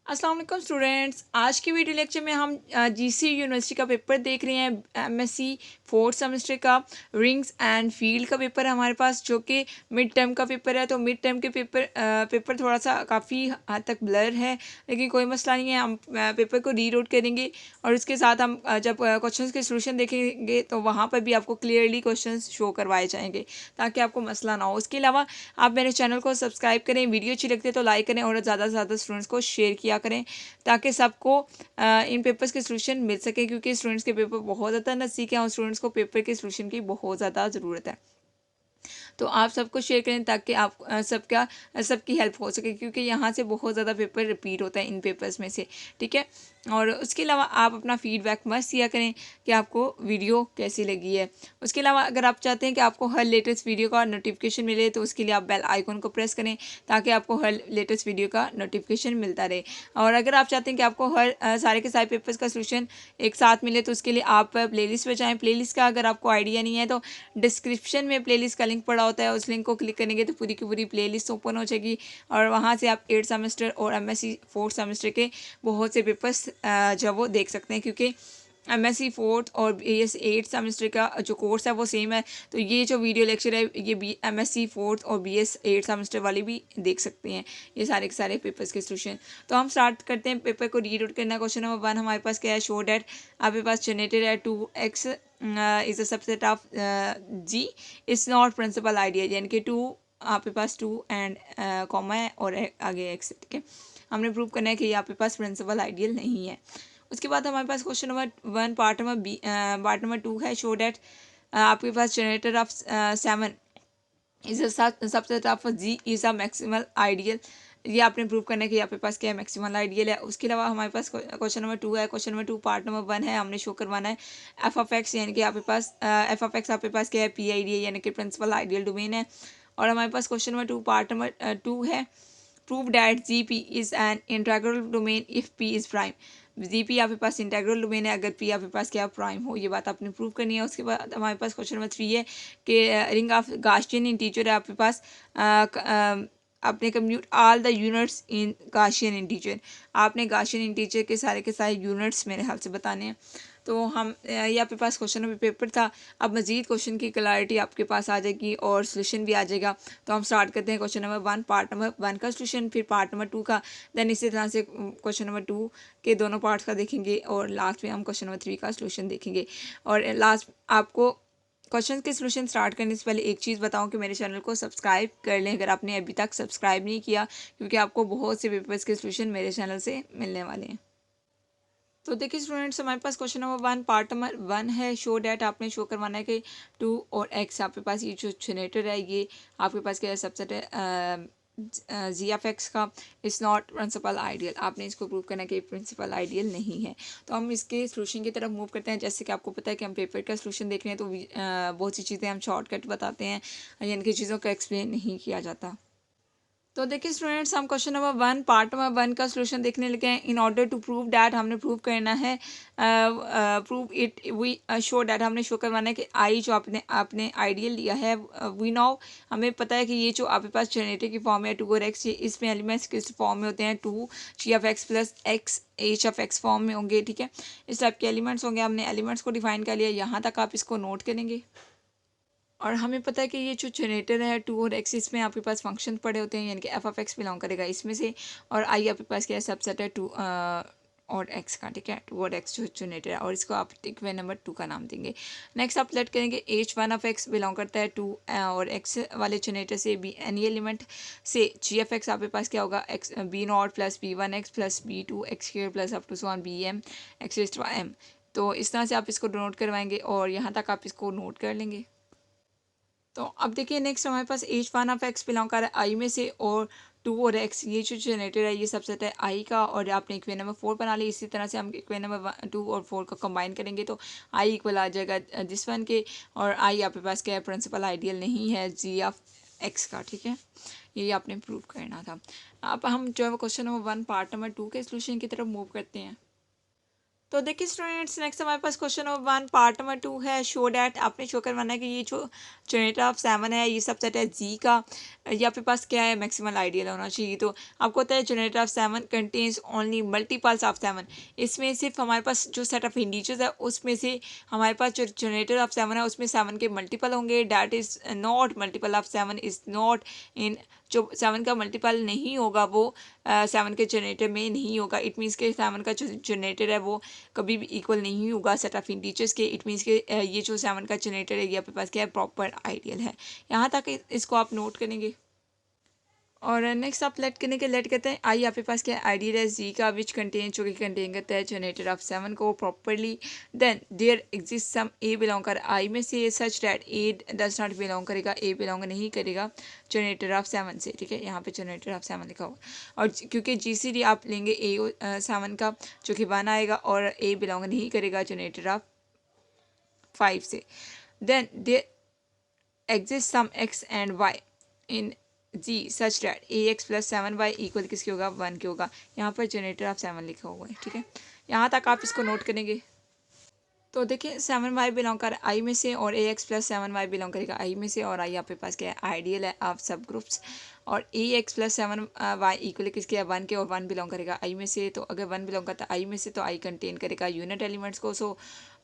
अस्सलाम वालेकुम स्टूडेंट्स। आज की वीडियो लेक्चर में हम जीसी यूनिवर्सिटी का पेपर देख रहे हैं। एमएससी फोर्थ सेमेस्टर का रिंग्स एंड फील्ड का पेपर है हमारे पास, जो कि मिड टर्म का पेपर है। तो मिड टर्म के पेपर थोड़ा सा काफ़ी हद तक ब्लर है, लेकिन कोई मसला नहीं है। हम पेपर को रीड आउट करेंगे और उसके साथ हम जब क्वेश्चंस के सोल्यूशन देखेंगे तो वहाँ पर भी आपको क्लियरली क्वेश्चंस शो करवाए जाएंगे, ताकि आपको मसला ना हो। उसके अलावा आप मेरे चैनल को सब्सक्राइब करें, वीडियो अच्छी लगती है तो लाइक करें और ज़्यादा से ज़्यादा स्टूडेंट्स को शेयर किया करें, ताकि सबको इन पेपर्स के सोल्यूशन मिल सके, क्योंकि स्टूडेंट्स के पेपर बहुत ज़्यादा नज़दीक है और स्टूडेंट्स को पेपर के सोल्यूशन की बहुत ज़्यादा ज़रूरत है। तो आप सबको शेयर करें ताकि आप सबकी हेल्प हो सके, क्योंकि यहाँ से बहुत ज़्यादा पेपर रिपीट होता है इन पेपर्स में से। ठीक है, और उसके अलावा आप अपना फीडबैक मस्त दिया करें कि आपको वीडियो कैसी लगी है। उसके अलावा अगर आप चाहते हैं कि आपको हर लेटेस्ट वीडियो का नोटिफिकेशन मिले, तो उसके लिए आप बेल आइकन को प्रेस करें, ताकि आपको हर लेटेस्ट वीडियो का नोटिफिकेशन मिलता रहे। और अगर आप चाहते हैं कि आपको हर सारे के सारे पेपर्स का सोल्यूशन एक साथ मिले, तो उसके लिए आप प्लेलिस्ट पे जाएँ। प्लेलिस्ट का अगर आपको आइडिया नहीं है तो डिस्क्रिप्शन में प्लेलिस्ट का लिंक पड़ा होता है, उस लिंक को क्लिक करेंगे तो पूरी की पूरी प्लेलिस्ट ओपन हो जाएगी और वहाँ से आप 8th सेमेस्टर और एमएससी फोर्थ सेमेस्टर के बहुत से पेपर्स जो वो देख सकते हैं, क्योंकि एमएससी फोर्थ और बीएस 8th सेमेस्टर का जो कोर्स है वो सेम है। तो ये जो वीडियो लेक्चर है ये बी एमएससी फोर्थ और बीएस 8th सेमेस्टर वाले भी देख सकते हैं, ये सारे के सारे पेपर्स के सोल्यूशन। तो हम स्टार्ट करते हैं पेपर को रीड आउट करना। क्वेश्चन नंबर 1 हमारे पास क्या है? शो डैट आपके पास जनरेटेड है 2x is a subset of G is not principal idea, यानी कि 2 आपके पास 2 एंड कॉमा है और आगे एक्स। ठीक है, हमने प्रूव करना है कि ये आपके पास प्रिंसिपल आइडियल नहीं है। उसके बाद हमारे पास क्वेश्चन नंबर 1 पार्ट नंबर 2 है। शो डैट आपके पास generator of 7 is subset of G is a maximal ideal. ये आपने प्रूव करना है कि आपके पास क्या है? मैक्सिमल आइडियल है। उसके अलावा हमारे पास क्वेश्चन नंबर 2 है। क्वेश्चन नंबर 2 पार्ट नंबर 1 है, हमने शो करवाना है एफ ऑफ एक्स, यानी कि आपके पास एफ ऑफ एक्स आपके पास क्या है? पी आई डी है, यानी कि प्रिंसिपल आइडियल डोमेन है। और हमारे पास क्वेश्चन नंबर 2 पार्ट नंबर 2 है। Prove that G P is an integral domain if P is prime. G P आपके पास इंटेग्रल डोमेन है अगर पी आपके पास क्या प्राइम हो, ये बात आपने प्रूव करनी है। उसके बाद हमारे पास क्वेश्चन नंबर 3 है कि रिंग ऑफ गाशियन इंटीजर है आपके पास। आपने compute all the units in Gaussian integer. आपने गाशियन इंटीजर के सारे यूनिट्स मेरे ख्याल से बताने हैं। तो हम ये आपके पास क्वेश्चन नंबर पेपर था। अब मजीद क्वेश्चन की क्लैरिटी आपके पास आ जाएगी और सोल्यूशन भी आ जाएगा। तो हम स्टार्ट करते हैं क्वेश्चन नंबर 1 पार्ट नंबर 1 का सोल्यूशन, फिर पार्ट नंबर 2 का, देन इसी तरह से क्वेश्चन नंबर 2 के दोनों पार्ट्स का देखेंगे और लास्ट में हम क्वेश्चन नंबर 3 का सोल्यूशन देखेंगे। और लास्ट आपको क्वेश्चन के सोल्यूशन स्टार्ट करने से पहले एक चीज़ बताऊं कि मेरे चैनल को सब्सक्राइब कर लें अगर आपने अभी तक सब्सक्राइब नहीं किया, क्योंकि आपको बहुत से पेपर्स के सोल्यूशन मेरे चैनल से मिलने वाले हैं। तो देखिए स्टूडेंट्स, हमारे पास क्वेश्चन नंबर 1 पार्ट नंबर 1 है। शो डैट आपने शो करवाना है कि 2 और x आपके पास ये जो जनरेटर है ये आपके पास क्या है? सबसेट है जी एफ एक्स का। It's not principal ideal. आपने इसको प्रूव करना है कि प्रिंसिपल आइडियल नहीं है। तो हम इसके सोल्यूशन की तरफ मूव करते हैं। जैसे कि आपको पता है कि हम पेपर का सोल्यूशन देख रहे हैं, तो बहुत सी चीज़ें हम शॉर्टकट बताते हैं, यानी कि चीज़ों को एक्सप्लेन नहीं किया जाता। तो देखिए स्टूडेंट्स, हम क्वेश्चन नंबर 1 पार्ट नंबर 1 का सोल्यूशन देखने लगे हैं। In order to prove that हमने प्रूव करना है, prove it we show that हमने शो करवाना है कि आई जो आपने आपने आइडियल लिया है, वी नो हमें पता है कि ये जो आपके पास जनरेटर की फॉर्म है 2 और x, इसमें एलिमेंट्स किस फॉर्म में होते हैं? 2 g of x plus x h of x form में होंगे। ठीक है, इस टाइप के एलिमेंट्स होंगे। हमने एलिमेंट्स को डिफाइन कर लिया, यहाँ तक आप इसको नोट करेंगे। और हमें पता है कि ये जो जनरेटर है 2 और एक्सिस में आपके पास फंक्शन पड़े होते हैं, यानी कि एफ ऑफ एक्स बिलोंग करेगा इसमें से, और आई आपके पास क्या है? सबसेट है 2 और एक्स का। ठीक है, 2 और एक्स जो जनरेटर है, और इसको आप इक्वेशन नंबर 2 का नाम देंगे। नेक्स्ट आप लेट करेंगे एच 1 ऑफ एक्स बिलोंग करता है 2 और एक्स वाले जनरेटर से। बी एनी एलिमेंट से जी एफ एक्स आपके पास क्या होगा? X B naught plus B one X plus B two X square plus up to so B M X M. तो इस तरह से आप इसको नोट करवाएंगे और यहाँ तक आप इसको नोट कर लेंगे। तो अब देखिए नेक्स्ट हमारे पास एच 1 ऑफ एक्स बिलोंग कर रहा है आई में से, और 2 और एक्स ये जो जनरेटर है ये सबसेट है आई का, और आपने इक्वेशन नंबर 4 बना ली। इसी तरह से हम इक्वेशन नंबर 2 और 4 को कंबाइन करेंगे तो आई इक्वल आ जाएगा दिस वन के, और आई आपके पास क्या है? प्रिंसिपल आइडियल नहीं है जी ऑफ एक्स का। ठीक है, ये आपने प्रूव करना था। अब हम जो है क्वेश्चन नंबर 1 पार्ट नंबर 2 के सोल्यूशन की तरफ मूव करते हैं। तो देखिए स्टूडेंट्स, नेक्स्ट हमारे पास क्वेश्चन नंबर 1 पार्ट नंबर 2 है। शो डैट, आपने शो करवाना है कि ये जो जनरेटर ऑफ 7 है ये सबसेट है जी का, ये आपके पास क्या है, मैक्सिमल आइडियल होना चाहिए। तो आपको होता है generator of 7 contains only multiples of 7, इसमें सिर्फ हमारे पास जो सेट ऑफ इंडिजर्स है उसमें से हमारे पास जो जनरेटर ऑफ 7 है उसमें 7 के मल्टीपल होंगे। That is not multiple of 7 is not in, जो 7 का मल्टीपल नहीं होगा वो 7 के जनरेटर में नहीं होगा। इट मीन्स के 7 का जो जनरेटर है वो कभी भी इक्वल नहीं होगा सेट ऑफ इंटीजर्स के। इट मीन्स के ये जो 7 का जनरेटर है ये आपके पास क्या है, प्रॉपर आइडियल है। यहाँ तक इसको आप नोट करेंगे। और नेक्स्ट आप लेट करते हैं आई आपके पास क्या आइडियल है जी का, विच कंटेन, जो कि कंटेन करता है जनरेटर ऑफ 7 को properly. Then there exist some a belong कर आई में से such that a does not belong करेगा, ए बिलोंग नहीं करेगा जनरेटर ऑफ 7 से। ठीक है, यहाँ पे जनरेटर ऑफ 7 लिखा हुआ। और क्योंकि जी सी डी आप लेंगे ए 7 का जो कि 1 आएगा और ए बिलोंग नहीं करेगा जनरेटर ऑफ 5 से। Then there exist some X and Y in G such that A X plus 7 Y equal किसके होगा, 1 के होगा। यहाँ पर जनरेटर ऑफ 7 लिखा हुआ है। ठीक है, यहाँ तक आप इसको नोट करेंगे। तो देखिए 7 वाई बिलोंग कर आई में से और ए एक्स प्लस 7 वाई बिलोंग करेगा आई में से, और आई आपके पास क्या है, आइडियल है ऑफ सब ग्रुप्स। और ए एक्स प्लस 7 वाई इक्वल किसके है, 1 के, और 1 बिलोंग करेगा आई में से। तो अगर 1 बिलोंग करता है आई में से तो आई कंटेन करेगा यूनिट एलिमेंट्स को। So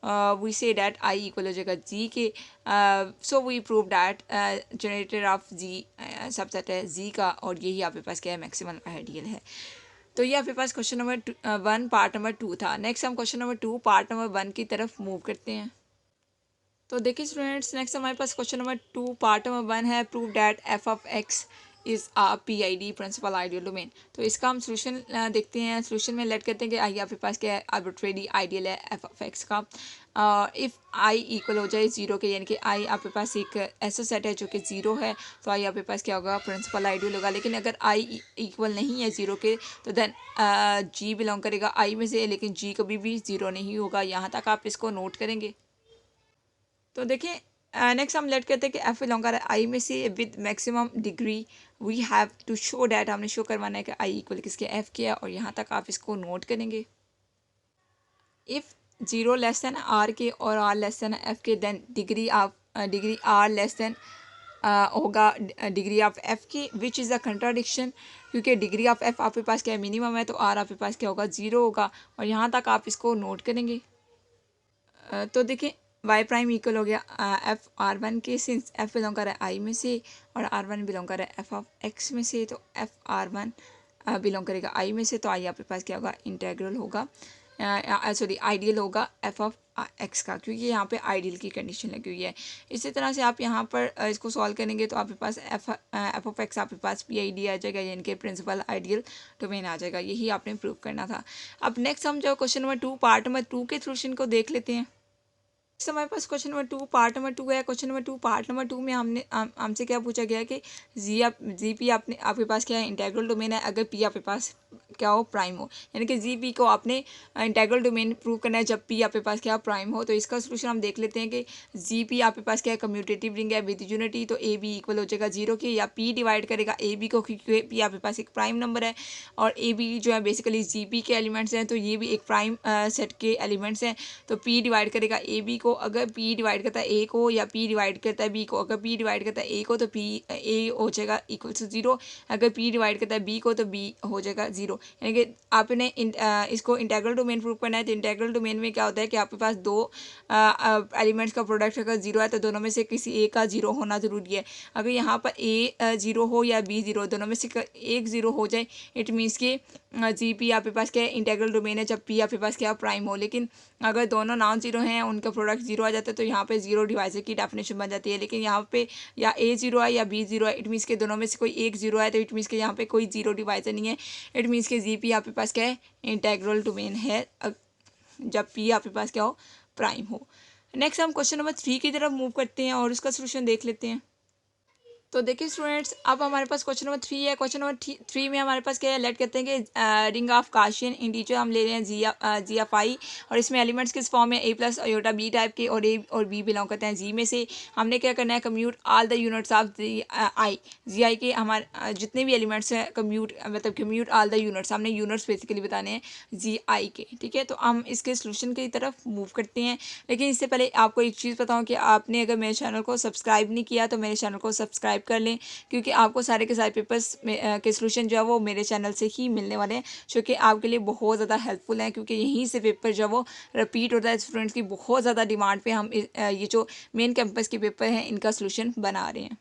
we say that I equal हो जाएगा जी के। So we prove that generator of G subset है जी का, और यही आपके पास क्या है, मैक्सिमम आइडियल है। तो ये आपके पास क्वेश्चन नंबर 1 पार्ट नंबर 2 था। नेक्स्ट हम क्वेश्चन नंबर 2 पार्ट नंबर 1 की तरफ मूव करते हैं। तो देखिए स्टूडेंट्स, नेक्स्ट हमारे पास क्वेश्चन नंबर 2 पार्ट नंबर 1 है, prove that F of X is a P I D principal ideal domain. तो इसका हम सोल्यूशन देखते हैं। सोल्यूशन में लेट करते हैं कि आई आपके पास क्या है, आर्बिट्रेरी आइडियल है एफ ऑफ एक्स का। इफ़ आई इक्वल हो जाए 0 के, यानी कि आई आपके पास एक ऐसा सेट है जो कि 0 है, तो आई आपके पास क्या होगा, प्रिंसिपल आइडियल होगा। लेकिन अगर आई इक्वल नहीं है 0 के तो देन जी बिलोंग करेगा आई में से, लेकिन जी कभी भी 0 नहीं होगा। यहाँ तक आप इसको नोट करेंगे। तो देखिए नेक्स्ट हम लेट करते हैं कि एफ बिलोंग कर आई में से with maximum degree we have to show that, हमने शो करवाना है कि आई इक्वल किसके, एफ के है। और यहाँ तक आप इसको नोट करेंगे। If 0 less than R K और R less than F K, then degree R less than होगा डिग्री ऑफ एफ की, विच इज़ अ कंट्राडिक्शन, क्योंकि डिग्री ऑफ एफ आपके पास क्या है, मिनिमम है, तो आर आपके पास क्या होगा, 0 होगा। और यहाँ तक आप इसको नोट करेंगे। तो देखिए वाई प्राइम इक्वल हो गया एफ आर 1 के, सिंस एफ बिलोंग कर रहा है आई में से और आर 1 बिलोंग कर रहा है एफ ऑफ एक्स में से, तो एफ आर 1 बिलोंग करेगा आई में से, तो आई आपके पास क्या होगा, इंटेग्रल होगा, सॉरी आइडियल होगा एफ ऑफ एक्स का, क्योंकि यहाँ पे आइडियल की कंडीशन लगी हुई है। इसी तरह से आप यहाँ पर इसको सॉल्व करेंगे तो आपके पास एफ ऑफ एक्स आपके पास पी आई डी आ जाएगा, यानी कि प्रिंसिपल आइडियल डोमेन आ जाएगा। यही आपने प्रूव करना था। अब नेक्स्ट हम जो क्वेश्चन नंबर 2 पार्ट नंबर 2 के सोल्यूशन को देख लेते हैं। हमारे पास क्वेश्चन नंबर 2 पार्ट नंबर 2 है। क्वेश्चन नंबर 2 पार्ट नंबर 2 में हमसे क्या पूछा गया है कि जी पी आपके पास क्या है, इंटेग्रल डोमेन है अगर पी आपके पास क्या हो, प्राइम हो, यानी कि जी पी को आपने इंटेग्रल डोमेन प्रूव करना है जब पी आपके पास क्या प्राइम हो। तो इसका सोल्यूशन हम देख लेते हैं कि जी पी आपके पास क्या है, कम्यूटेटिव रिंग है विद यूनिटी, तो ए बी इक्वल हो जाएगा 0 के, या पी डिवाइड करेगा ए बी को, क्योंकि पी आपके पास एक प्राइम नंबर है और ए बी जो है बेसिकली जी पी के एलिमेंट्स हैं, तो ये भी एक प्राइम सेट के एलिमेंट्स हैं। तो पी डिवाइड करेगा ए बी को, अगर पी डिवाइड करता है ए को, या पी डिवाइड करता है बी को, अगर पी डिवाइड करता है ए को तो पी ए हो जाएगा इक्वल टू 0, अगर पी डिवाइड करता है बी को तो बी हो जाएगा 0। यानी कि आपने इसको इंटेग्रल डोमेन प्रूव करना है। तो इंटेग्रल डोमेन में क्या होता है कि आपके पास दो एलिमेंट्स का प्रोडक्ट अगर 0 है तो दोनों में से किसी एक का 0 होना ज़रूरी है। अगर यहाँ पर ए 0 हो या बी 0, दोनों में से एक 0 हो जाए, इट मीन्स कि जी पी आपके पास क्या है, इंटेग्रल डोमेन है जब पी आपके पास क्या प्राइम हो। लेकिन अगर दोनों नॉन जीरो हैं, उनका प्रोडक्ट 0 आ जाता है, तो यहाँ पे 0 डिवाइजर की डेफिनेशन बन जाती है। लेकिन यहाँ पे या ए 0 है या बी 0 है, इट मीन्स के दोनों में से कोई एक 0 है, तो इट मीन्स के यहाँ पे कोई 0 डिवाइजर नहीं है। इट मीन्स के जी पी आपके पास क्या है, इंटेग्रल डोमेन है जब पी आपके पास क्या हो, प्राइम हो। नेक्स्ट हम क्वेश्चन नंबर 3 की तरफ मूव करते हैं और उसका सोल्यूशन देख लेते हैं। तो देखिए स्टूडेंट्स, अब हमारे पास क्वेश्चन नंबर 3 है। क्वेश्चन नंबर 3 में हमारे पास क्या है, लेट करते हैं कि रिंग ऑफ गाशियन इंटीजर हम ले रहे हैं जी एफ आई, और इसमें एलिमेंट्स किस फॉर्म में ए प्लस अयोटा बी टाइप के, और ए और बी बिलोंग करते हैं जी में से। हमने क्या करना है, commute all the units of I, G I के हमारे जितने भी एलिमेंट्स हैं कम्यूट, मतलब कम्यूट ऑल द यूनिट्स, हमने यूनिट्स बेसिकली बताने हैं जी आई के। ठीक है, तो हम इसके सोल्यूशन की तरफ मूव करते हैं। लेकिन इससे पहले आपको एक चीज़ बताऊँ कि आपने अगर मेरे चैनल को सब्सक्राइब नहीं किया तो मेरे चैनल को सब्सक्राइब कर लें, क्योंकि आपको सारे के सारे पेपर्स के सोल्यूशन जो है वो मेरे चैनल से ही मिलने वाले हैं, जो कि आपके लिए बहुत ज़्यादा हेल्पफुल हैं, क्योंकि यहीं से पेपर जो है वो रिपीट होता है। स्टूडेंट्स की बहुत ज़्यादा डिमांड पे हम ये जो मेन कैंपस के पेपर हैं इनका सोल्यूशन बना रहे हैं।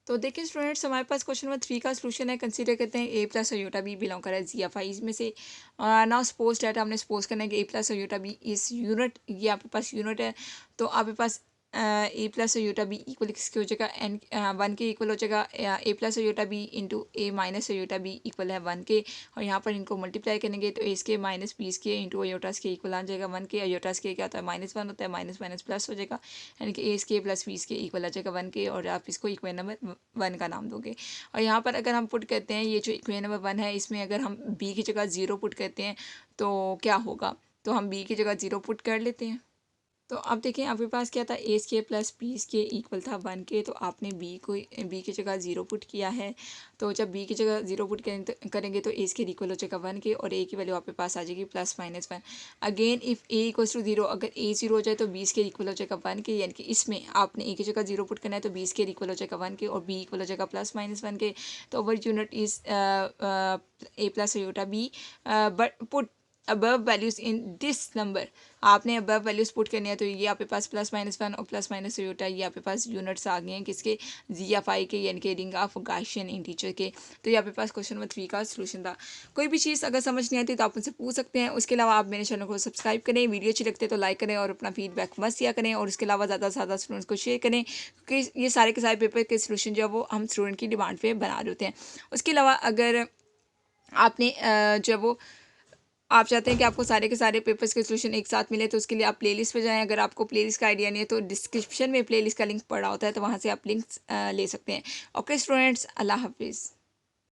तो देखिए स्टूडेंट्स, हमारे पास क्वेश्चन नंबर 3 का सोल्यूशन है। कंसीडर करते हैं ए प्लस अयोटा बी बिलोंग कर रहा है जी एफ आई में से। नाउ सपोज डैट, हमने सपोज करना है कि ए प्लस अयोटा बी इस यूनिट, ये आपके पास यूनिट है। तो आपके पास ए प्लस अयोटा बी इक्वल किसके हो जाएगा, एन 1 के इक्वल हो जाएगा। ए प्लस अयोटा बी इंटू ए माइनस अयोटा बी इक्वल है 1 के, और यहाँ पर इनको मल्टीप्लाई करेंगे तो ए के माइनस बी के इंटू अयोटास के इक्वल आ जाएगा 1 के। अयोटास के क्या होता है, -1 होता है, माइनस माइनस प्लस हो जाएगा, यानी कि ए के प्लस बी के इक्वल आ जाएगा 1 के, और आप इसको इक्वेशन नंबर 1 का नाम दोगे। और यहाँ पर अगर हम पुट करते हैं ये जो इक्वेशन नंबर 1 है, इसमें अगर हम बी की जगह 0 पुट करते हैं तो क्या होगा, तो हम बी की जगह 0 पुट कर लेते हैं। तो अब देखिए आपके पास क्या था, a square plus b square equal था 1 के, तो आपने बी की जगह 0 पुट किया है। तो जब बी की जगह 0 पुट करेंगे तो ए स्केयर इक्वल हो जाएगा 1 के, और ए की वैल्यू आपके पास आ जाएगी +-1। Again if A equals to 0, अगर ए 0 हो जाए तो बी स्केयर इक्वल हो जाएगा 1 के, यानी कि इसमें आपने ए की जगह 0 पुट करना है तो बी स्केयर इक्वल हो जाएगा 1 के, और बी इक्वल हो जाएगा +-1 के। तो our unit is a plus iota b, but put above values in this number. आपने अबव वैल्यूज़ पुट करनी है, तो ये आपके पास +-1 और +- अयोटा, ये आपके पास यूनिट्स आ गए हैं किसके, जी एफ आई के, यानी कि रिंग ऑफ गाशियन इंटीजर के। तो ये आपके पास क्वेश्चन नंबर 3 का सोल्यूशन था। कोई भी चीज़ अगर समझ नहीं आती तो आप मुझसे पूछ सकते हैं। उसके अलावा आप मेरे चैनल को सब्सक्राइब करें, वीडियो अच्छी लगती है तो लाइक करें, और अपना फीडबैक मत दिया करें, और उसके अलावा ज़्यादा से ज़्यादा स्टूडेंट्स को शेयर करें, क्योंकि ये सारे के सारे पेपर के सोल्यूशन जो है वो हम स्टूडेंट की डिमांड पे बना रहे होते हैं। उसके अलावा अगर आपने जो है वो आप चाहते हैं कि आपको सारे के सारे पेपर्स के सोल्यूशन एक साथ मिले, तो उसके लिए आप प्लेलिस्ट पे जाएं। अगर आपको प्लेलिस्ट का आइडिया नहीं है तो डिस्क्रिप्शन में प्लेलिस्ट का लिंक पड़ा होता है, तो वहाँ से आप लिंक्स ले सकते हैं। ओके स्टूडेंट्स, अल्लाह हाफिज़।